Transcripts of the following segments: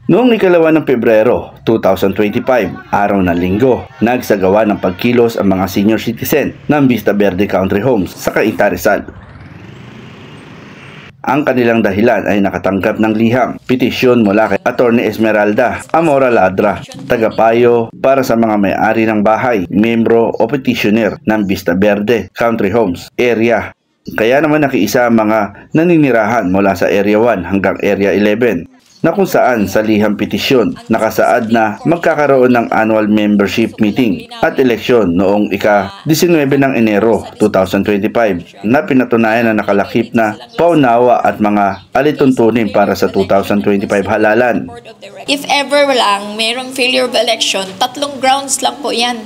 Noong ikalawa ng Pebrero 2025, araw ng linggo, nagsagawa ng pagkilos ang mga senior citizen ng Vista Verde Country Homes sa Cainta, Rizal. Ang kanilang dahilan ay nakatanggap ng liham, petisyon mula kay Attorney Esmeralda Amora Ladra, tagapayo para sa mga may-ari ng bahay, membro o petitioner ng Vista Verde Country Homes area. Kaya naman nakiisa ang mga naninirahan mula sa Area 1 hanggang Area 11 na kung saan sa liham petisyon nakasaad na magkakaroon ng annual membership meeting at eleksyon noong ika-19 ng Enero 2025 na pinatunayan na nakalakip na paunawa at mga alituntunin para sa 2025 halalan. If ever lang mayroong failure of election, tatlong grounds lang po yan.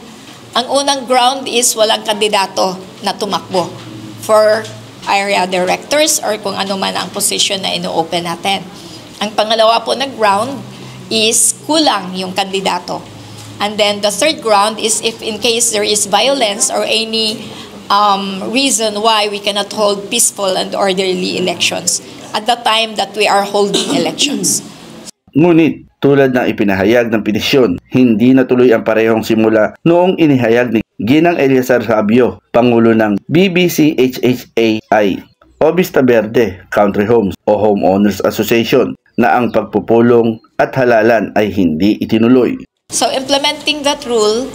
Ang unang ground is walang kandidato na tumakbo for area directors or kung ano man ang position na ino-open natin. Ang pangalawa po na ground is kulang yung kandidato. And then the third ground is if in case there is violence or any reason why we cannot hold peaceful and orderly elections at the time that we are holding elections. Ngunit tulad ng ipinahayag ng petisyon, hindi natuloy ang parehong simula noong inihayag ni Ginang Eliazar Sabio, Pangulo ng BBCHHAI o Vista Verde Country Homes o Homeowners Association na ang pagpupulong at halalan ay hindi itinuloy. So implementing that rule,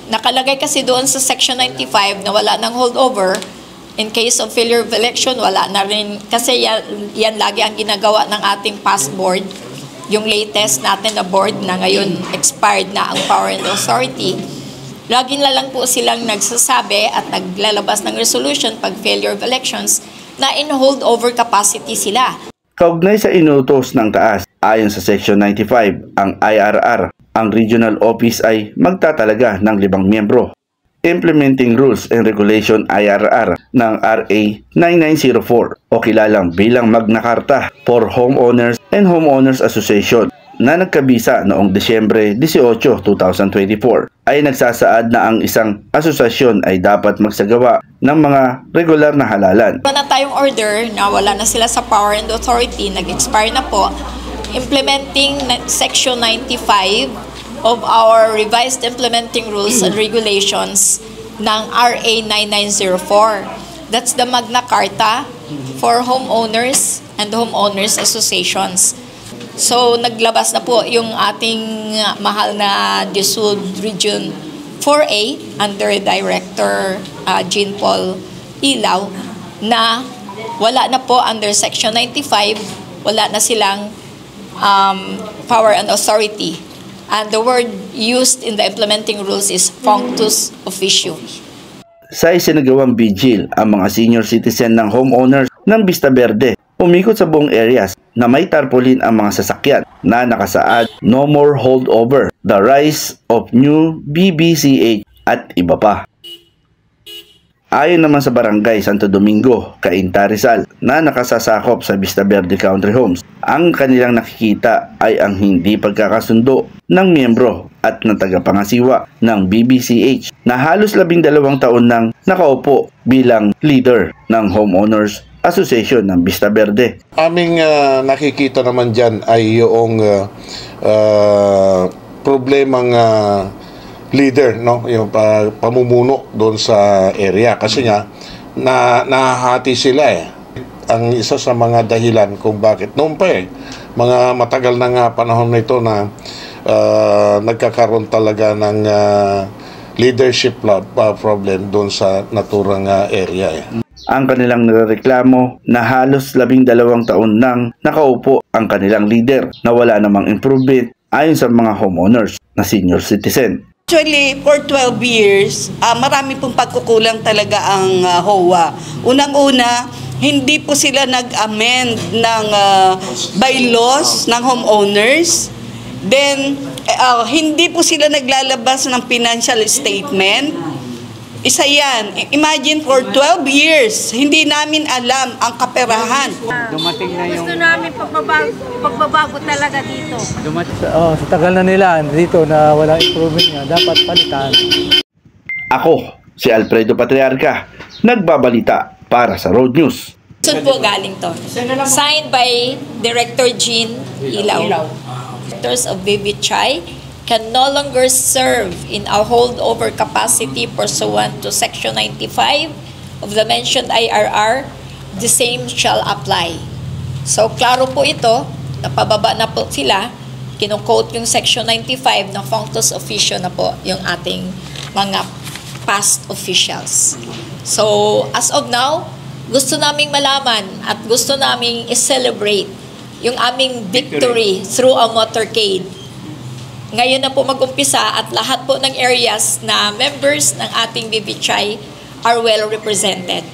nakalagay kasi doon sa Section 95 na wala nang holdover. In case of failure of election, wala na rin. Kasi yan lagi ang ginagawa ng ating past board. Yung latest natin na board na ngayon expired na ang power and authority. Lagi na lang po silang nagsasabi at naglalabas ng resolution pag failure of elections na in holdover capacity sila. Kaugnay sa inutos ng taas, ayon sa Section 95, ang IRR, ang regional office ay magtatalaga ng 5 miyembro. Implementing Rules and Regulation IRR ng RA 9904 o kilalang bilang Magna Carta for Homeowners and Homeowners Association na nagkabisa noong Disyembre 18, 2024 ay nagsasaad na ang isang asosasyon ay dapat magsagawa ng mga regular na halalan. Wala na tayong order na wala na sila sa power and authority, nag-expire na po. Implementing Section 95 of our revised implementing rules and regulations ng RA 9904. That's the Magna Carta for homeowners and homeowners associations. So, naglabas na po yung ating mahal na DSUD Region 4A under Director Jean Paul Ilaw na wala na po under Section 95, wala na silang power and authority. And the word used in the implementing rules is functus officio. Sa isinagawang vigil, ang mga senior citizen ng homeowners ng Vista Verde umikot sa buong areas na may tarpaulin ang mga sasakyan na nakasaad No More Holdover, The Rise of New BBCH at iba pa. Ayon naman sa Barangay Santo Domingo, Cainta, Rizal na nakasasakop sa Vista Verde Country Homes, ang kanilang nakikita ay ang hindi pagkakasundo ng miyembro at ng tagapangasiwa ng BBCH na halos 12 taon nang nakaupo bilang leader ng Homeowners Association ng Vista Verde. Aming nakikita naman dyan ay yung problemang leader, no, yung pamumuno doon sa area kasi nga nahahati sila ang isa sa mga dahilan kung bakit noon pa mga matagal na nga panahon na ito na nagkakaroon talaga ng leadership problem doon sa naturang area Ang kanilang nirereklamo na halos 12 taon nang nakaupo ang kanilang leader na wala namang improvement ayon sa mga homeowners na senior citizen. Actually, for 12 years, marami pong pagkukulang talaga ang HOA. Unang-una, hindi po sila nag-amend ng bylaws ng homeowners. Then, hindi po sila naglalabas ng financial statement. Isa yan. Imagine for 12 years, hindi namin alam ang kaperahan. Dumating na yung... Gusto namin pagbabago talaga dito. Sa tagal na nila dito na walang improvement nga, dapat palitan. Ako, si Alfredo Patriarca, nagbabalita para sa Road News. Saan po galing to? Signed by Director Jean Ilaw. Directors of BBCHI can no longer serve in a holdover capacity pursuant to Section 95 of the mentioned IRR. The same shall apply. So, klaro po ito, napababa na po sila, kinu-quote yung Section 95 na functus officio na po yung ating mga past officials. So, as of now, gusto naming malaman at gusto naming i-celebrate yung aming victory through a motorcade. Ngayon na po mag-umpisa at lahat po ng areas na members ng ating BBCHI are well represented.